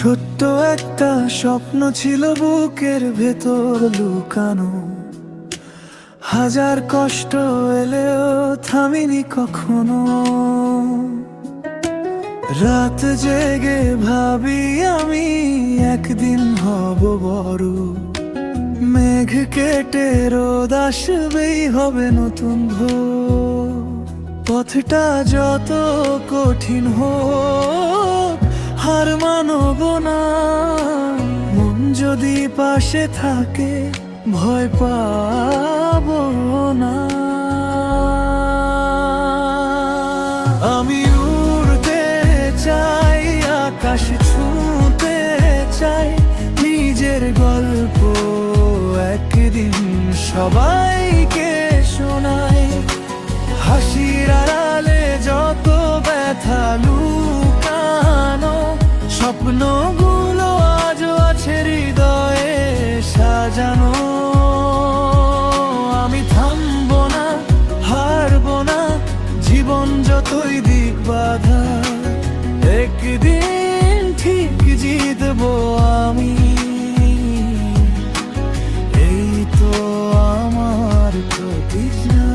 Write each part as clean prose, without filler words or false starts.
ছোট্ট একটা স্বপ্ন ছিল বুকের ভেতর লুকানো, হাজার কষ্ট এলেও থামিনি কখনো। রাত জেগে ভাবি আমি একদিন হব বড়, মেঘ কেটে রোদ আসবেই হবে নতুন ভোর। পথটা যত কঠিন হোক হার মানব না, মন যদি পাশে থাকে ভয় পাবো না। আমি উড়তে চাই, আকাশ ছুঁতে চাই, নিজের গল্প একদিন সবাইকে শোনাই। হাসির আড়ালে যত ব্যথা লুকানো, স্বপ্নগুলো আজও আছে হৃদয়ে সাজানো। আমি থামবো না, হারবো না, জীবন যতই দিক বাধা, একদিন ঠিক জিতবো আমি। এই তো আমার প্রতিজ্ঞা।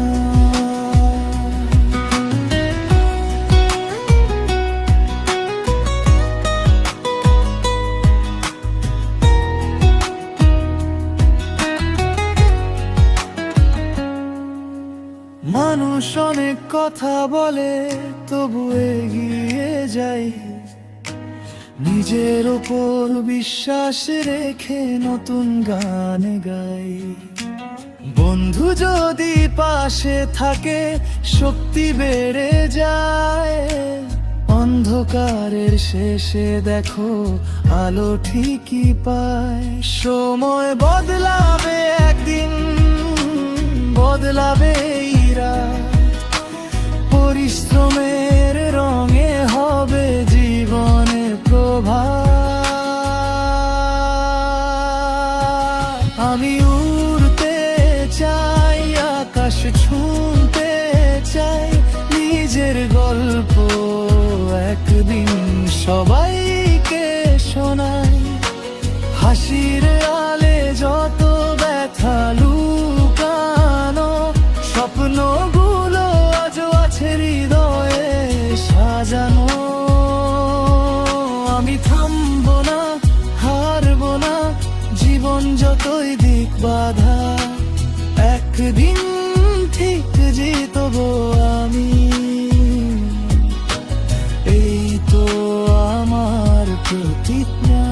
মানুষ অনেক কথা বলে তবু এগিয়ে যাই, নিজের ওপর বিশ্বাস রেখে নতুন গান গাই। বন্ধু যদি পাশে থাকে শক্তি বেড়ে যায়, অন্ধকারের শেষে দেখো আলো ঠিকই পায়। সময় বদলাবে একদিন, বদলাবে পরিশ্রমের রঙে হবে জীবনের প্রভাত। আমি উড়তে চাই, আকাশ ছুঁতে চাই, নিজের গল্প একদিন সবাইকে শোনাই। হাসির আলে যত ব্যথা লুকানো, স্বপ্নগুলো আজও আছে হৃদয়ে সাজানো। আমি থামবো না, হারবো না, জীবন যতই দিক বাধা, একদিন ঠিক জিতবো আমি। এই তো আমার প্রতিজ্ঞা।